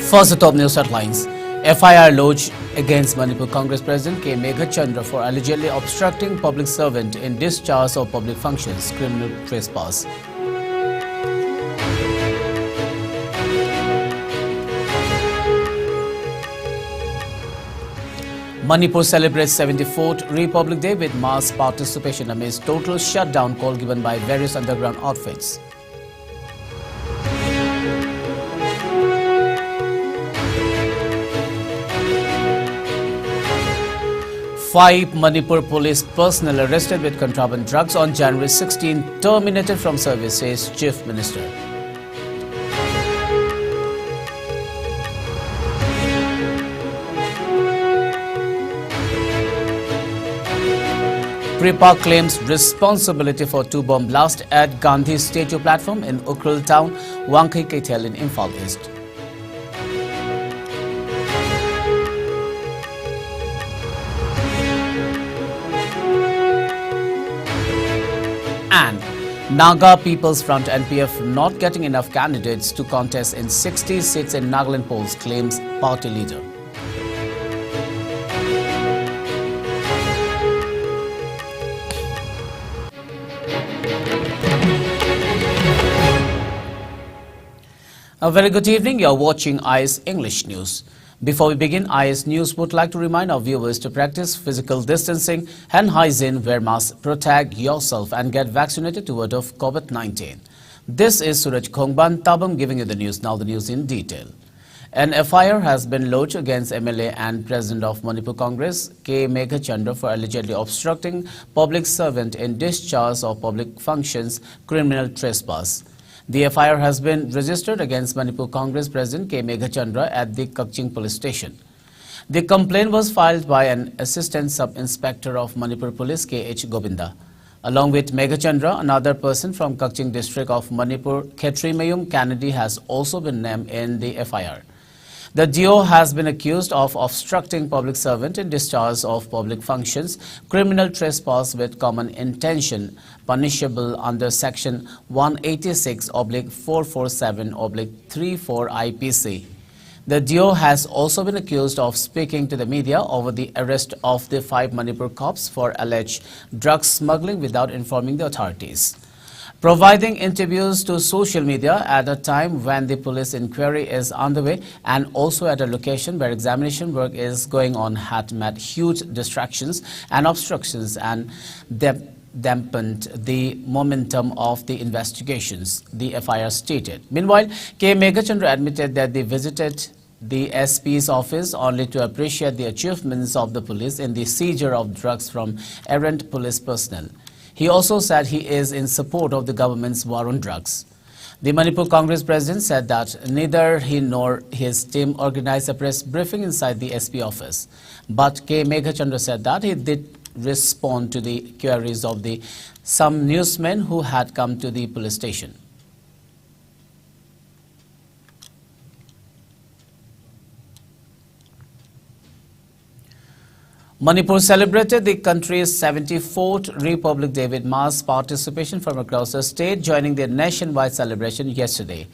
First, the top news headlines. FIR lodged against Manipur Congress President K. Meghachandra for allegedly obstructing public servant in discharge of public functions, criminal trespass. Manipur celebrates 74th Republic Day with mass participation amidst total shutdown call given by various underground outfits. Five Manipur police personnel arrested with contraband drugs on January 16 terminated from service, says Chief Minister. Kripa claims responsibility for two bomb blasts at Gandhi statue platform in Ukhrul town, Wangkai Kaitel in Imphal East. And Naga People's Front NPF not getting enough candidates to contest in 60 seats in Nagaland polls, claims party leader. A very good evening. You are watching IS English News. Before we begin, IS News would like to remind our viewers to practice physical distancing, hand hygiene, wear mask, protect yourself and get vaccinated to ward off COVID-19. This is SURAJ Khongban Tabam giving you the news. Now the news in detail. An FIR has been lodged against MLA and President of Manipur Congress K. Meghachandra for allegedly obstructing public servant in discharge of public functions, criminal trespass. The FIR has been registered against Manipur Congress President K. Meghachandra at the Kakching police station. The complaint was filed by an assistant sub-inspector of Manipur Police K. H. Govinda. Along with Meghachandra, another person from Kakching district of Manipur, Khetrimayum Kennedy, has also been named in the FIR. The duo has been accused of obstructing public servant in discharge of public functions, criminal trespass with common intention, punishable under section 186/447/34 IPC. The duo has also been accused of speaking to the media over the arrest of the 5 Manipur cops for alleged drug smuggling without informing the authorities. Providing interviews to social media at a time when the police inquiry is underway and also at a location where examination work is going on had met huge distractions and obstructions and dampened the momentum of the investigations, the FIR stated. Meanwhile, K. Meghachandra admitted that they visited the SP's office only to appreciate the achievements of the police in the seizure of drugs from errant police personnel. He also said he is in support of the government's war on drugs. The Manipur Congress president said that neither he nor his team organized a press briefing inside the SP office. But K. Meghachandra said that he did respond to the queries of some newsmen who had come to the police station. Manipur celebrated the country's 74th Republic Day with mass participation from across the state, joining the nationwide celebration yesterday.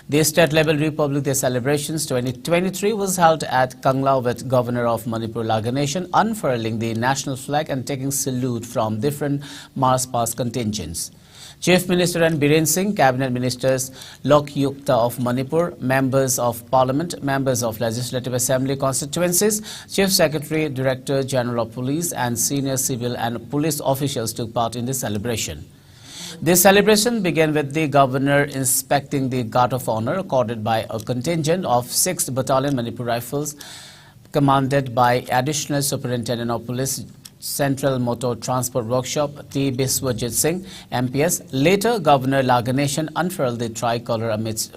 The state-level Republic Day celebrations 2023 was held at Kangla with Governor of Manipur Laganation unfurling the national flag and taking salute from different mass-pass contingents. Chief Minister and Biren Singh, Cabinet Ministers Lok Yukta of Manipur, Members of Parliament, Members of Legislative Assembly constituencies, Chief Secretary, Director General of Police and senior civil and police officials took part in the celebration. The celebration began with the Governor inspecting the Guard of Honor accorded by a contingent of 6th Battalion Manipur Rifles commanded by Additional Superintendent of Police Central Motor Transport Workshop T. Biswajit Singh, MPS. Later, Governor Laganation unfurled the tricolour amidst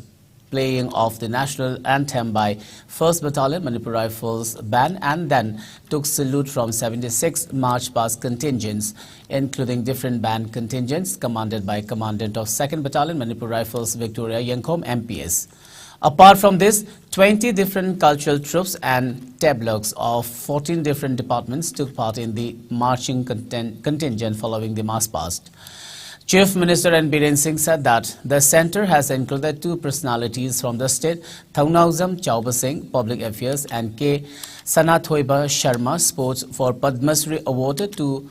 playing of the national anthem by 1st Battalion Manipur Rifles Band and then took salute from 76 march past contingents, including different band contingents commanded by Commandant of 2nd Battalion Manipur Rifles Victoria Yankom, MPS. Apart from this, 20 different cultural troops and tableaux of 14 different departments took part in the marching contingent following the mass past. Chief Minister N. Biren Singh said that the centre has included two personalities from the state, Thongnauzam Chauba Singh, Public Affairs, and K. Sanathoiba Sharma, Sports, for Padma Shri awarded to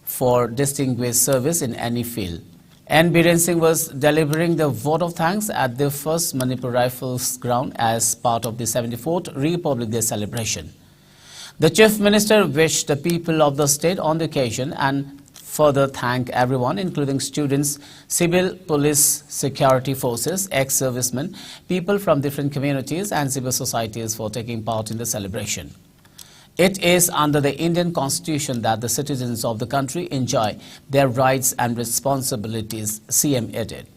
for distinguished service in any field. N. Biren Singh was delivering the vote of thanks at the first Manipur Rifles ground as part of the 74th Republic Day celebration. The Chief Minister wished the people of the state on the occasion and further thank everyone, including students, civil, police, security forces, ex-servicemen, people from different communities and civil societies for taking part in the celebration. It is under the Indian Constitution that the citizens of the country enjoy their rights and responsibilities, CM added.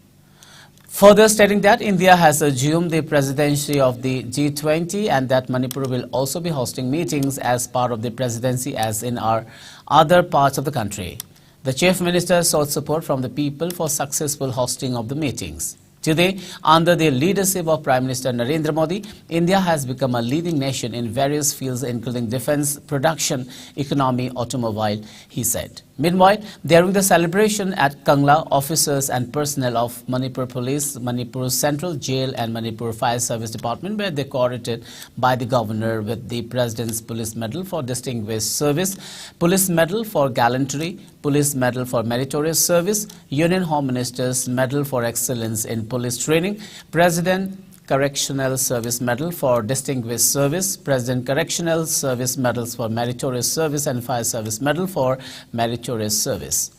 Further stating that India has assumed the presidency of the G20 and that Manipur will also be hosting meetings as part of the presidency as in our other parts of the country. The Chief Minister sought support from the people for successful hosting of the meetings. Today, under the leadership of Prime Minister Narendra Modi, India has become a leading nation in various fields including defense, production, economy, automobile, he said. Meanwhile, during the celebration at Kangla, officers and personnel of Manipur Police, Manipur Central Jail and Manipur Fire Service Department were decorated by the Governor with the President's Police Medal for Distinguished Service, Police Medal for Gallantry, Police Medal for Meritorious Service, Union Home Minister's Medal for Excellence in Police Training, President Correctional Service Medal for Distinguished Service, President Correctional Service Medals for Meritorious Service and Fire Service Medal for Meritorious Service.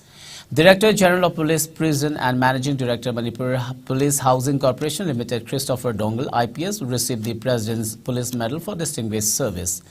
Director General of Police Prison and Managing Director Manipur Police Housing Corporation Limited Christopher Dongal, IPS, received the President's Police Medal for Distinguished Service.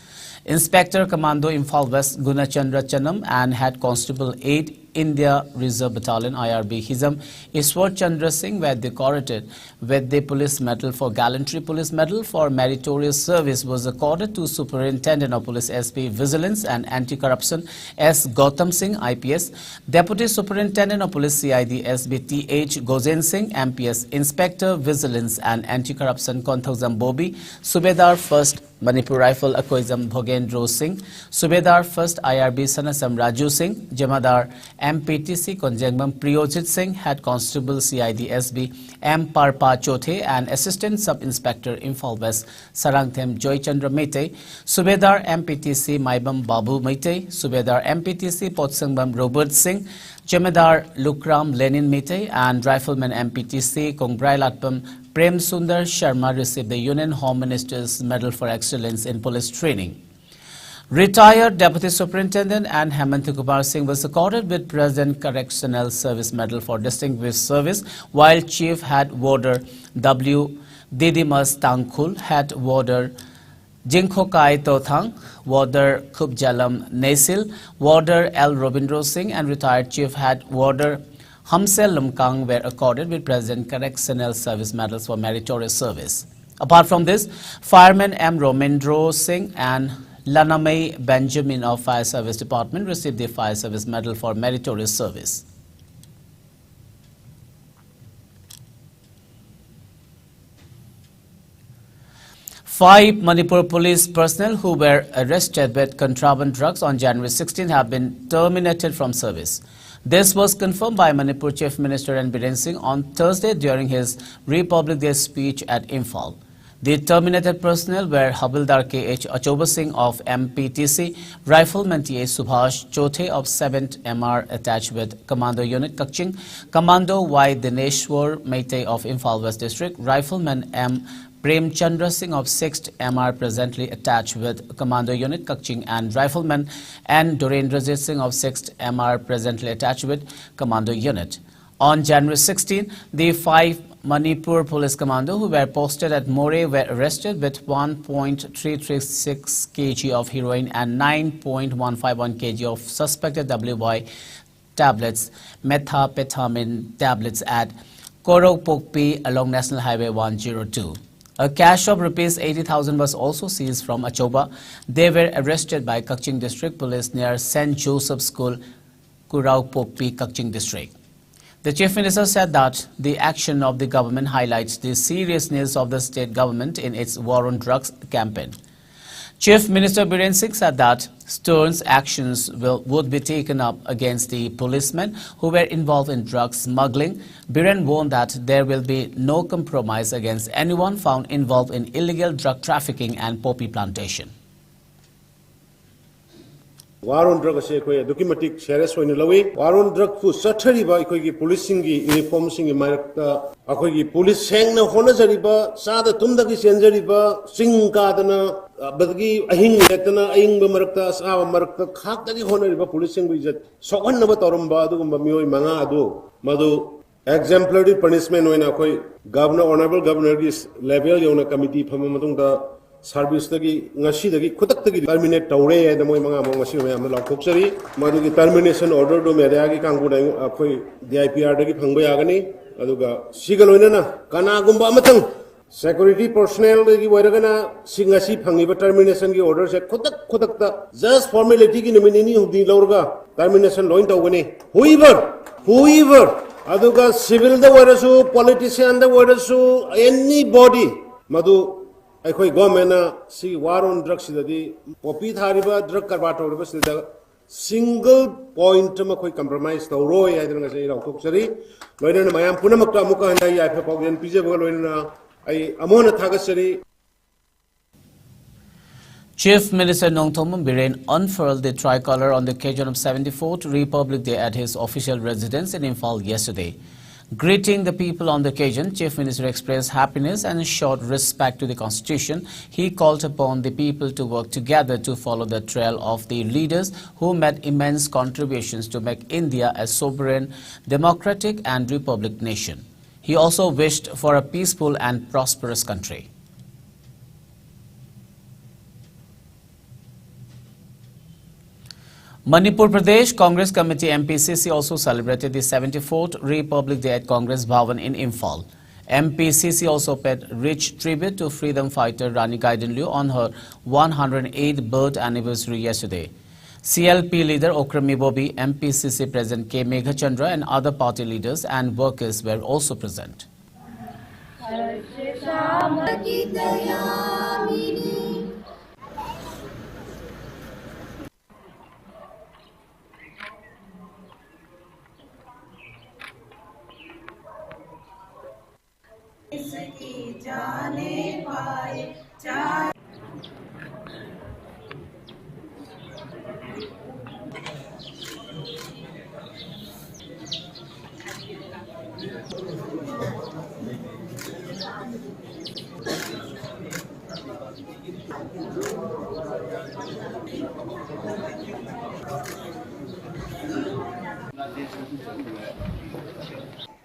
Inspector Commando Imphal West Gunachandra Chanam and Head Constable 8 India Reserve Battalion IRB Hizam Iswar Chandra Singh were decorated with the Police Medal for Gallantry. Police Medal for Meritorious Service was accorded to Superintendent of Police SP Vigilance and Anti-Corruption S. Gautam Singh IPS, Deputy Superintendent of Police CID SB TH Gozen Singh MPS, Inspector Vigilance and Anti-Corruption Konthauzam Bobi, Subedar 1st Manipur Rifle Akoizam Bhogendro Singh, Subedar 1st IRB Sanasam Raju Singh, Jamadar MPTC Konjangbam Priyojit Singh, Head Constable CID SB M. Parpa Chothe and Assistant Sub-Inspector Imphal West Sarangthem Joy Chandra Meite, Subedar MPTC Maibam Babu Meite, Subedar MPTC Potsangbam Robert Singh, Jamadar Lukram Lenin Meite and Rifleman MPTC Kongbrai Latpam Prem Sundar Sharma received the Union Home Minister's Medal for Excellence in Police Training. Retired Deputy Superintendent and Hemant Kumar Singh was accorded with President Correctional Service Medal for Distinguished Service, while Chief Head Warder W. Didimas Tangkhul, Head Warder Jingkhokai Tothang, Warder Khubjalam Nesil, Warder L. Robindro Singh and retired Chief Head Warder Hamsel Lumkang were accorded with President Correctional Service Medals for Meritorious Service. Apart from this, Fireman M. Romindro Singh and Lanamai Benjamin of Fire Service Department received the Fire Service Medal for Meritorious Service. Five Manipur police personnel who were arrested with contraband drugs on January 16 have been terminated from service. This was confirmed by Manipur Chief Minister N. Biren Singh on Thursday during his Republic Day speech at Imphal. The terminated personnel were Havildar K.H. Achoba Singh of MPTC, Rifleman T.A. Subhash Chothe of 7th MR attached with Commando Unit Kakching, Commando Y. Dineshwar Meite of Imphal West District, Rifleman M. Prem Chandra Singh of 6th MR presently attached with Commando Unit Kakching and Rifleman N. Dorendrajit Singh of 6th MR presently attached with Commando Unit. On January 16, the 5 Manipur Police Commando who were posted at More were arrested with 1.336 kg of heroin and 9.151 kg of suspected WY tablets, methamphetamine tablets at Korokpokpi along National Highway 102. A cash of Rs 80,000 was also seized from Achoba. They were arrested by Kakching District Police near St. Joseph School, Kuraupokpi, Kakching District. The Chief Minister said that the action of the government highlights the seriousness of the state government in its war on drugs campaign. Chief Minister Biren Singh said that stern actions would be taken up against the policemen who were involved in drug smuggling. Biren warned that there will be no compromise against anyone found involved in illegal drug trafficking and poppy plantation. War on drugs is a documented serious one. War on drugs for Saturday by policing uniform singing Marta, police hang no honor, Sada Tundaki Senjariba, Sing Gardana, Badgi, Ahing Letana, Aing Bamartas, our Marka, Kakaki honor policing with so one number Torumba, Mamio, Mangado, Madu. Exemplary punishment when a governor, honorable governor is level on a committee from Service the Nashi, Kutak terminate Taure and the Moimanga Mashima Coxery, Maduki termination order to Mediagi Kangu, the IPR de Pangayagani, Aduga, Sigalona, Kanagumba Matang, security personnel, the Waragana, Singasi Pangiva termination orders at Kutak, just formality in the meaning of the Lorga, termination loin Tawani. Whoever, Aduga, civil the Warasu, politician the Warasu, anybody, Madu. Aikoi government si war on drugs sidadi poppy thariba drug karba tawriba sidada single point ma koi compromise tawroi aidana sei raukchari loina mayam punamakta amuka handai aifa pogden pije boga loina ai amona thagasari. Chief Minister Nongthomam Biren unfurled the tricolour on the occasion of 74th Republic Day at his official residence in Imphal yesterday. Greeting the people on the occasion, Chief Minister expressed happiness and showed respect to the Constitution. He called upon the people to work together to follow the trail of the leaders who made immense contributions to make India a sovereign, democratic and republic nation. He also wished for a peaceful and prosperous country. Manipur Pradesh Congress Committee MPCC also celebrated the 74th Republic Day at Congress Bhavan in Imphal. MPCC also paid rich tribute to freedom fighter Rani Gaidanliu on her 108th birth anniversary yesterday. CLP leader Okrami Bobi, MPCC President K. Meghachandra and other party leaders and workers were also present.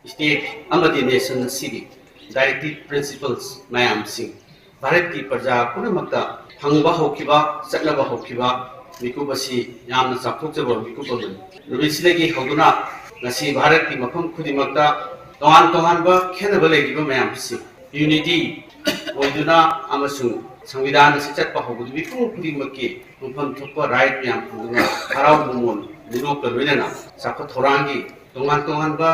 State amadi nation city directive principles mayam sing Bharat ki praja punamakta hangba hokiba chatlaba hokiba mikubasi yamna chapthokjaba mikubam rubisidagi hoguna ngasi Bharat ki mafam khudimakta tohan ba khenaba legiba mayam sing unity oiduna amasung संविधान से चटपा होगु मिपुं खुदिमकी मुफम थोपा right याम खुदुना हराव बुमोन निरोप लोइना साखो थोरांगी तोंगान बा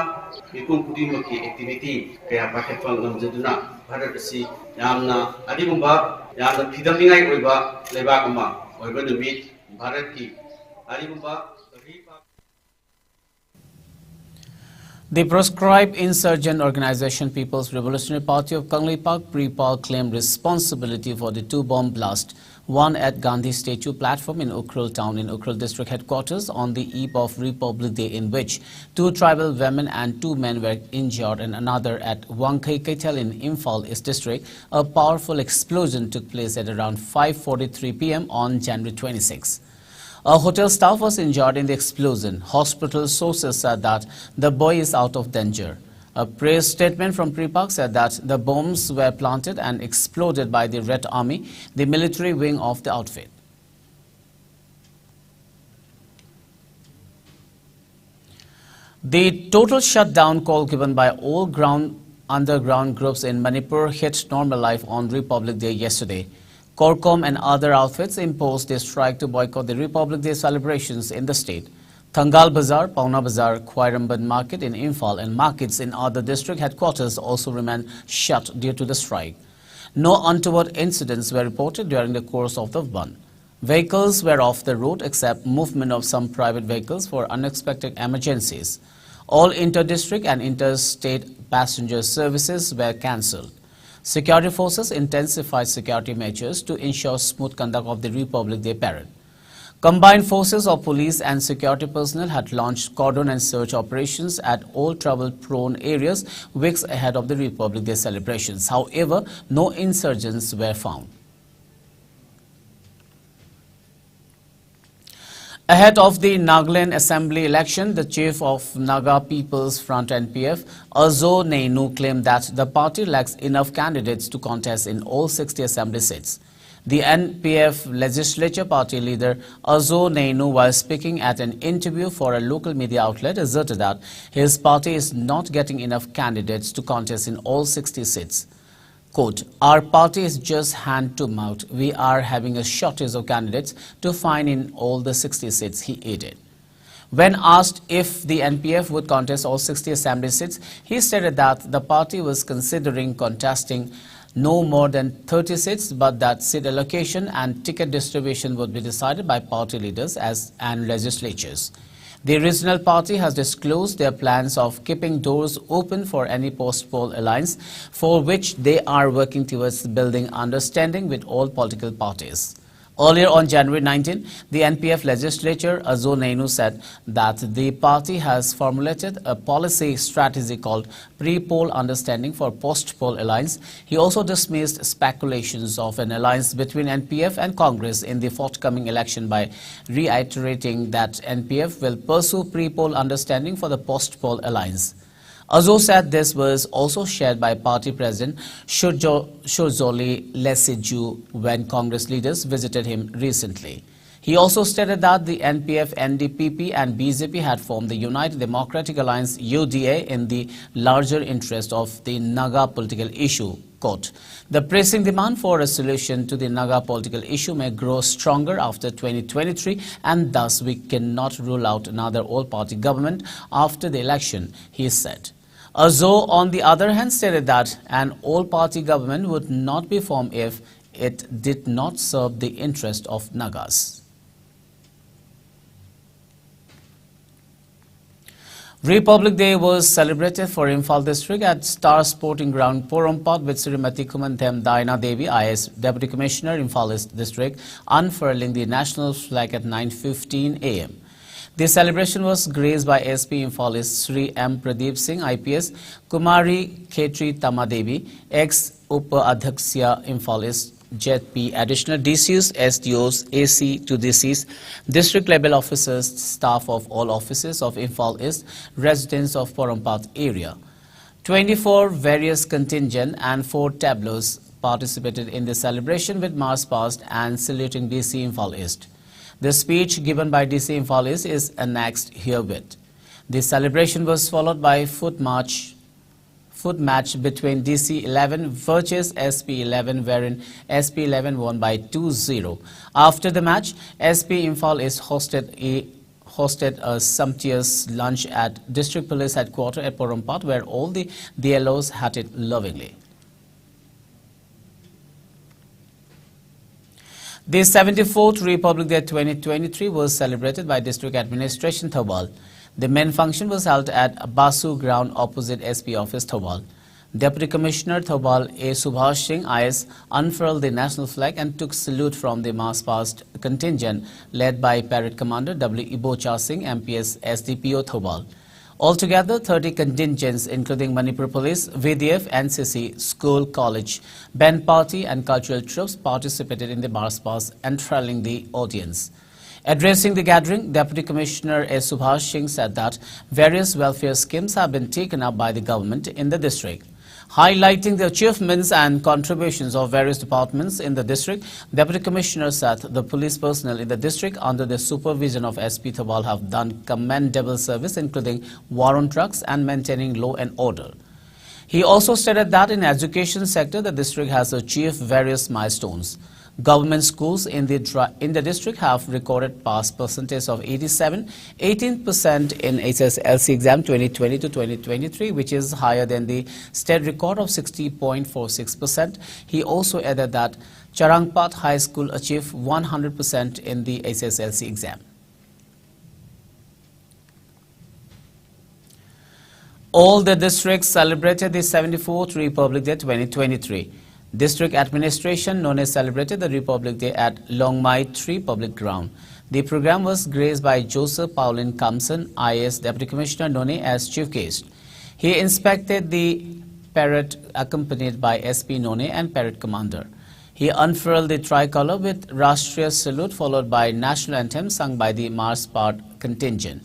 मिपुं खुदिमकी activity कया पाखेपा ngमजदुना भारत असि यामना अदिगुंबा यामना फिदमनिङाइ ओइबा लेबाक अमा ओइबा नुमित भारत की अदिगुंबा The proscribed insurgent organization People's Revolutionary Party of Kanglipak Pripal claimed responsibility for the two bomb blasts, one at Gandhi Statue platform in Ukhrul town in Ukhrul district headquarters on the eve of Republic Day, in which 2 tribal women and 2 men were injured, and another at Wangkai Kaitel in Imphal East district. A powerful explosion took place at around 5:43 p.m. on January 26. A hotel staff was injured in the explosion. Hospital sources said that the boy is out of danger. A press statement from Pripak said that the bombs were planted and exploded by the Red Army, the military wing of the outfit. The total shutdown call given by all underground groups in Manipur hit normal life on Republic Day yesterday. Corcom and other outfits imposed a strike to boycott the Republic Day celebrations in the state. Thangal Bazaar, Pauna Bazaar, Khwairamban Market in Imphal and markets in other district headquarters also remain shut due to the strike. No untoward incidents were reported during the course of the run. Vehicles were off the road except movement of some private vehicles for unexpected emergencies. All inter-district and interstate passenger services were cancelled. Security forces intensified security measures to ensure smooth conduct of the Republic Day parade. Combined forces of police and security personnel had launched cordon and search operations at all trouble-prone areas weeks ahead of the Republic Day celebrations. However, no insurgents were found. Ahead of the Nagaland Assembly election, the chief of Naga People's Front NPF, Azo Neinu, claimed that the party lacks enough candidates to contest in all 60 assembly seats. The NPF legislature party leader Azo Neinu, while speaking at an interview for a local media outlet, asserted that his party is not getting enough candidates to contest in all 60 seats. Quote, "Our party is just hand to mouth. We are having a shortage of candidates to find in all the 60 seats," he added. When asked if the NPF would contest all 60 assembly seats, he stated that the party was considering contesting no more than 30 seats, but that seat allocation and ticket distribution would be decided by party leaders and legislatures. The regional party has disclosed their plans of keeping doors open for any post-poll alliance, for which they are working towards building understanding with all political parties. Earlier on January 19, the NPF legislature, Azo Neinu, said that the party has formulated a policy strategy called pre-poll understanding for post-poll alliance. He also dismissed speculations of an alliance between NPF and Congress in the forthcoming election by reiterating that NPF will pursue pre-poll understanding for the post-poll alliance. Azo said this was also shared by party president Shozoli Lesiju when Congress leaders visited him recently. He also stated that the NPF, NDPP and BJP had formed the United Democratic Alliance UDA in the larger interest of the Naga political issue. Quote, "The pressing demand for a solution to the Naga political issue may grow stronger after 2023, and thus we cannot rule out another all-party government after the election," he said. Azo, on the other hand, stated that an all-party government would not be formed if it did not serve the interest of Nagas. Republic Day was celebrated for Imphal district at Star Sporting Ground, Porompat, with Srimati Kumanthem Daina Devi, IS Deputy Commissioner, Imphal East District, unfurling the national flag at 9:15 a.m. The celebration was graced by SP Imphal East Sri M. Pradeep Singh, IPS, Kumari Khetri Tamadevi, ex-Upa-Adhyaksya Imphal East, JP, additional DCs, SDOs, AC to DCs, district level officers, staff of all offices of Imphal East, residents of Porompat area. 24 various contingent and 4 tableaus participated in the celebration with march past and saluting DC Imphal East. The speech given by DC Imphal East is annexed herewith. The celebration was followed by foot match between DC 11 versus SP 11, wherein SP 11 won by 2-0. After the match, SP Imphal East hosted a sumptuous lunch at District Police Headquarters at Porompat, where all the DLOs had it lovingly. The 74th Republic Day 2023 was celebrated by District Administration Thobal. The main function was held at Basu Ground opposite SP Office Thobal. Deputy Commissioner Thobal A. Subhash Singh IS unfurled the national flag and took salute from the mass-past contingent led by Parade Commander W. Ibocha Singh, MPS SDPO Thobal. Altogether, 30 contingents including Manipur Police, VDF, NCC, school, college, band party and cultural troops participated in the march-past, enthralling the audience. Addressing the gathering, Deputy Commissioner S. Subhash Singh said that various welfare schemes have been taken up by the government in the district. Highlighting the achievements and contributions of various departments in the district, Deputy Commissioner said the police personnel in the district under the supervision of SP Thobal have done commendable service, including war on drugs and maintaining law and order. He also stated that in education sector, the district has achieved various milestones. Government schools in the district have recorded pass percentage of 87, 18% in SSLC exam 2020 to 2023, which is higher than the state record of 60.46%. He also added that Charangpat High School achieved 100% in the SSLC exam. All the districts celebrated the 74th Republic Day 2023. District Administration None celebrated the Republic Day at Longmai 3 Public Ground. The program was graced by Joseph Pauline Kamson, IAS Deputy Commissioner None, as chief guest. He inspected the parade accompanied by SP None and parade commander. He unfurled the tricolor with Rashtriya salute followed by national anthem sung by the Mars Part contingent.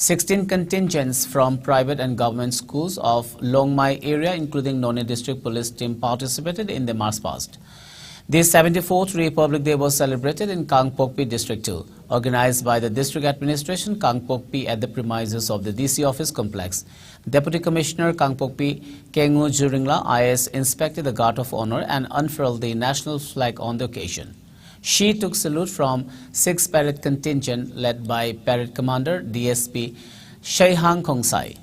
16 contingents from private and government schools of Longmai area, including None District Police team, participated in the March past. The 74th Republic Day was celebrated in Kangpokpi District 2, organized by the District Administration Kangpokpi at the premises of the DC office complex. Deputy Commissioner Kangpokpi Kengu Juringla IS inspected the Guard of Honor and unfurled the national flag on the occasion. She took salute from 6th Parade contingent led by Parade Commander DSP Shaihang Khongsai.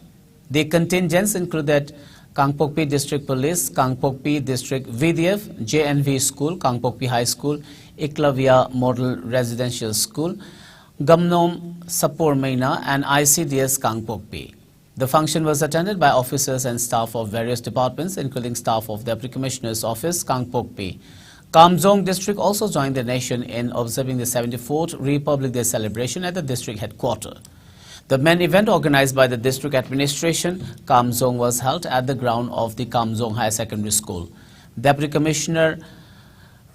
The contingents included Kangpokpi District Police, Kangpokpi District VDF, JNV School, Kangpokpi High School, Iklavya Model Residential School, Gamnom Sapor Meina and ICDS Kangpokpi. The function was attended by officers and staff of various departments, including staff of the Deputy Commissioner's Office, Kangpokpi. Kamjong District also joined the nation in observing the 74th Republic Day celebration at the district headquarters. The main event organized by the district administration, Kamjong, was held at the ground of the Kamjong High Secondary School. Deputy Commissioner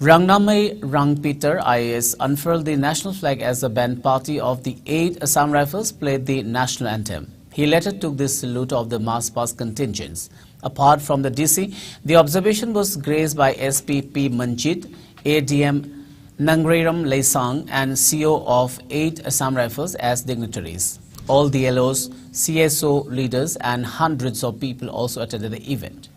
Rangnamai Rangpeter IAS unfurled the national flag as the band party of the 8 Assam Rifles played the national anthem. He later took the salute of the mass pass contingents. Apart from the DC, the observation was graced by SPP Manjit, ADM Nangreram Leisang and CO of 8 Assam Rifles as dignitaries. All the LOs, CSO leaders and hundreds of people also attended the event.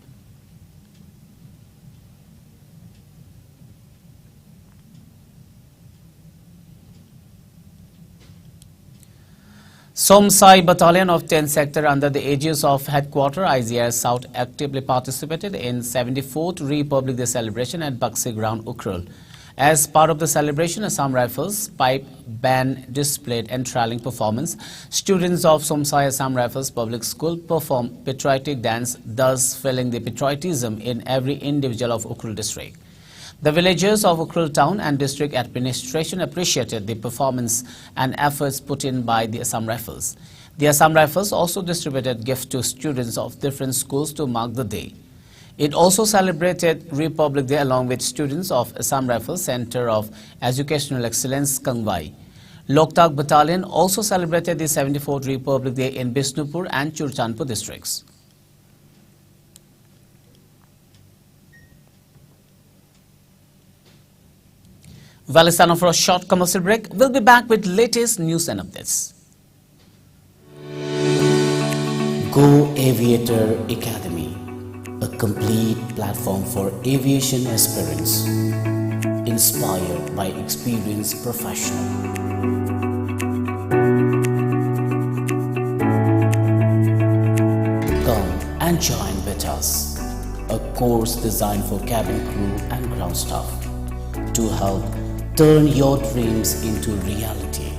Somsai Battalion of 10th Sector under the aegis of Headquarter IGR South actively participated in 74th Republic Day celebration at Baksi Ground, Ukhrul. As part of the celebration, Assam Rifles pipe band displayed enthralling performance. Students of Somsai Assam Rifles Public School performed patriotic dance, thus filling the patriotism in every individual of Ukhrul district. The villagers of Ukhrul town and district administration appreciated the performance and efforts put in by the Assam Rifles. The Assam Rifles also distributed gifts to students of different schools to mark the day. It also celebrated Republic Day along with students of Assam Rifles Center of Educational Excellence, Kangwai. Loktak Battalion also celebrated the 74th Republic Day in Bisnupur and Churchandpur districts. Well, it's time for a short commercial break. We'll be back with latest news and updates. Go Aviator Academy, a complete platform for aviation aspirants, inspired by experienced professionals. Come and join with us, a course designed for cabin crew and ground staff to help turn your dreams into reality.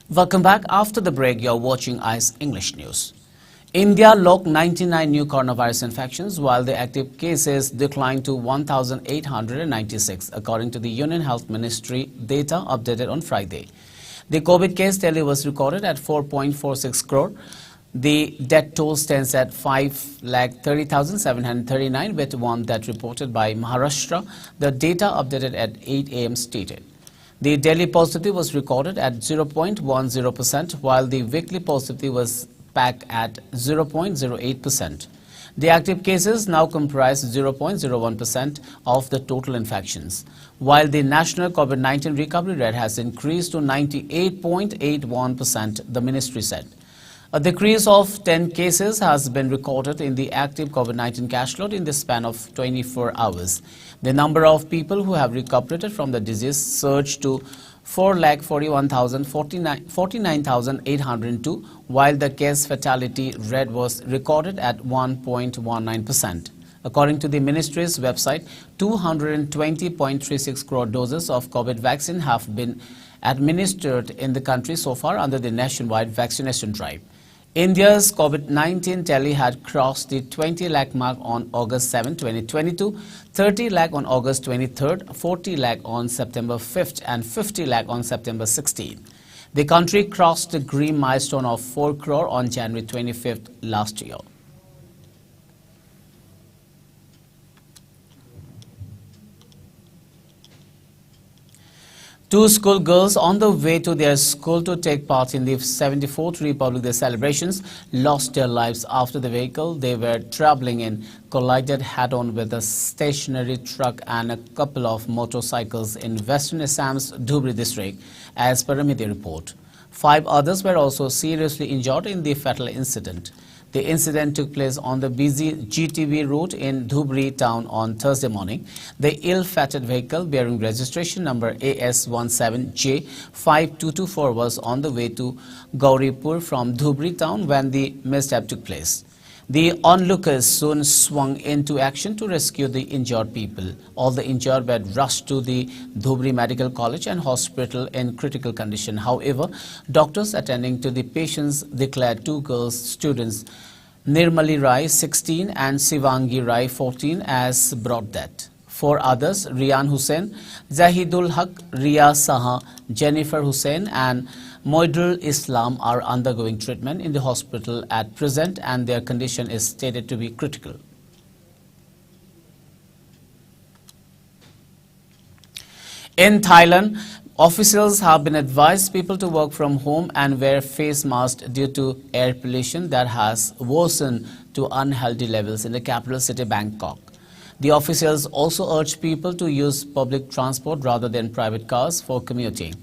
Welcome back. After the break, you're watching ICE English News. India logged 99 new coronavirus infections, while the active cases declined to 1,896, according to the Union Health Ministry data updated on Friday. The COVID case tally was recorded at 4.46 crore. The death toll stands at 5,30,739, with one death reported by Maharashtra. The data updated at 8 a.m. stated. The daily positivity was recorded at 0.10%, while the weekly positivity was back at 0.08%. The active cases now comprise 0.01% of the total infections, while the national COVID-19 recovery rate has increased to 98.81%, the ministry said. A decrease of 10 cases has been recorded in the active COVID-19 cash load in the span of 24 hours. The number of people who have recuperated from the disease surged to 4,41,49,802, while the case fatality rate was recorded at 1.19%. According to the ministry's website, 220.36 crore doses of COVID vaccine have been administered in the country so far under the nationwide vaccination drive. India's COVID-19 tally had crossed the 20 lakh mark on August 7, 2022, 30 lakh on August 23rd, 40 lakh on September 5th, and 50 lakh on September 16th. The country crossed the green milestone of 4 crore on January 25th last year. Two schoolgirls on the way to their school to take part in the 74th Republic Day celebrations lost their lives after the vehicle they were traveling in collided head-on with a stationary truck and a couple of motorcycles in Western Assam's Dhubri district, as per a media report. 5 others were also seriously injured in the fatal incident. The incident took place on the busy GTV route in Dhubri town on Thursday morning. The ill-fated vehicle bearing registration number AS17J5224 was on the way to Gauripur from Dhubri town when the mishap took place. The onlookers soon swung into action to rescue the injured people. All the injured were rushed to the Dhubri Medical College and Hospital in critical condition. However, doctors attending to the patients declared 2 girl students, Nirmali Rai, 16, and Sivangi Rai, 14, as brought death. 4 others, Riyan Hussain, Zahidul Haq, Riya Saha, Jennifer Hussain, and Moidul Islam are undergoing treatment in the hospital at present, and their condition is stated to be critical. In Thailand, officials have been advised people to work from home and wear face masks due to air pollution that has worsened to unhealthy levels in the capital city Bangkok. The officials also urge people to use public transport rather than private cars for commuting.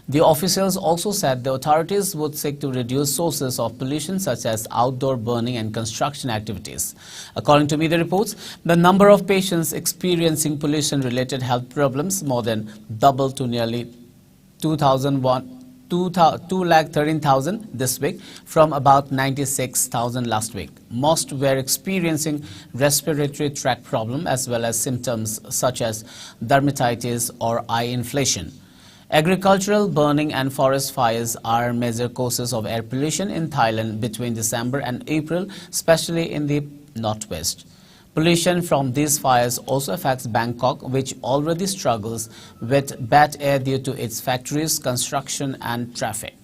The officials also said the authorities would seek to reduce sources of pollution such as outdoor burning and construction activities. According to media reports, the number of patients experiencing pollution-related health problems more than doubled to nearly 213,000 this week from about 96,000 last week. Most were experiencing respiratory tract problems as well as symptoms such as dermatitis or eye inflammation. Agricultural burning and forest fires are major causes of air pollution in Thailand between December and April, especially in the northwest. Pollution from these fires also affects Bangkok, which already struggles with bad air due to its factories, construction and traffic.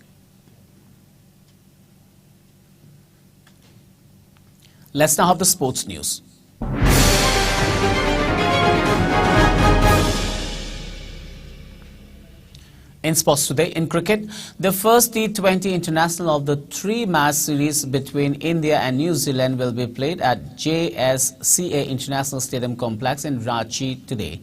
Let's now have the sports news. In sports today, in cricket, the first T20 international of the 3-match series between India and New Zealand will be played at JSCA International Stadium Complex in Ranchi today.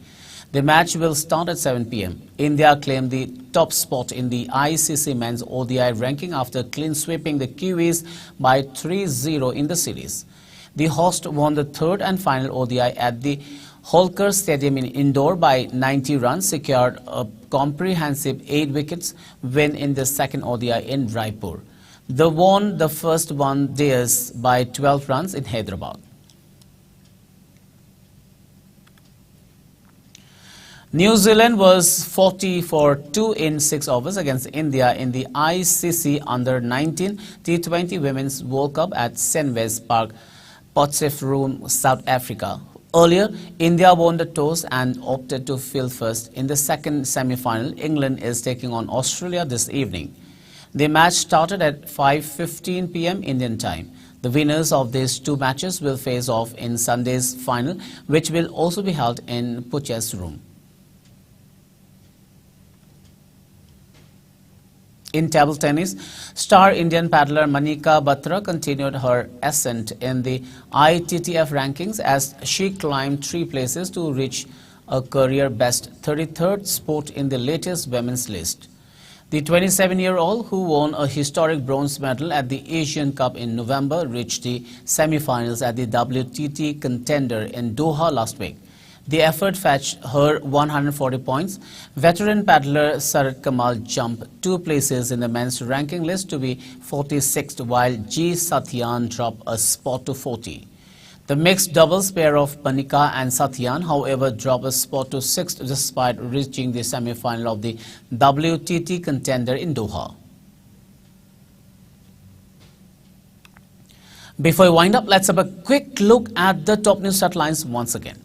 The match will start at 7 p.m. India claimed the top spot in the ICC Men's ODI ranking after clean sweeping the Kiwis by 3-0 in the series. The host won the third and final ODI at the Holkar Stadium in Indore by 90 runs, secured a comprehensive 8 wickets win in the second ODI in Raipur. They won the first one theirs by 12 runs in Hyderabad. New Zealand was 40 for 2 in 6 overs against India in the ICC Under-19 T20 Women's World Cup at Senways Park, Potchefstroom, South Africa. Earlier, India won the toss and opted to field first. In the second semi-final, England is taking on Australia this evening. The match started at 5:15 p.m. Indian time. The winners of these 2 matches will face off in Sunday's final, which will also be held in Potchefstroom. In table tennis, star Indian paddler Manika Batra continued her ascent in the ITTF rankings as she climbed 3 places to reach a career-best 33rd spot in the latest women's list. The 27-year-old, who won a historic bronze medal at the Asian Cup in November, reached the semi-finals at the WTT Contender in Doha last week. The effort fetched her 140 points. Veteran paddler Sarat Kamal jumped 2 places in the men's ranking list to be 46th, while G. Satyan dropped a spot to 40. The mixed doubles pair of Manika and Satyan, however, dropped a spot to 6th despite reaching the semi-final of the WTT Contender in Doha. Before we wind up, let's have a quick look at the top news headlines once again.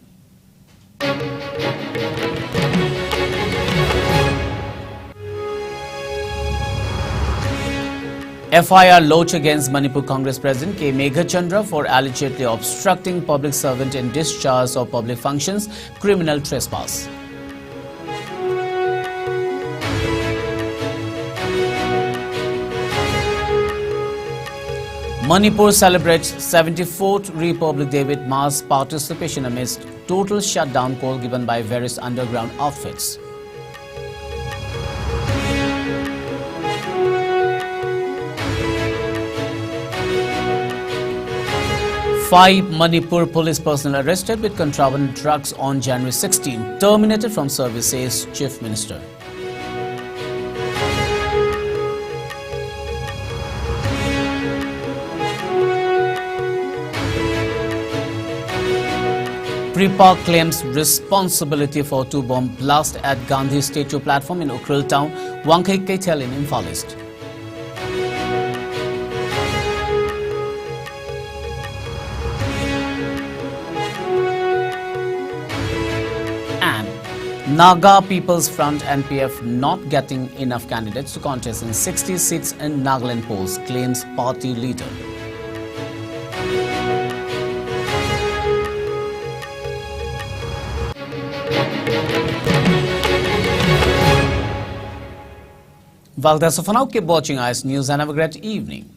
FIR lodged against Manipur Congress President K. Meghachandra for allegedly obstructing public servant in discharge of public functions, criminal trespass. Manipur celebrates 74th Republic Day with mass participation amidst total shutdown call given by various underground outfits. Five Manipur police personnel arrested with contraband drugs on January 16, terminated from service, says Chief Minister. Pripa claims responsibility for 2 bomb blast at Gandhi statue platform in Ukhrul town, Wangkhai Keitel in Imphal East. And Naga People's Front NPF not getting enough candidates to contest in 60 seats in Nagaland polls, claims party leader. Well, that's all for now. Keep watching IS News and have a great evening.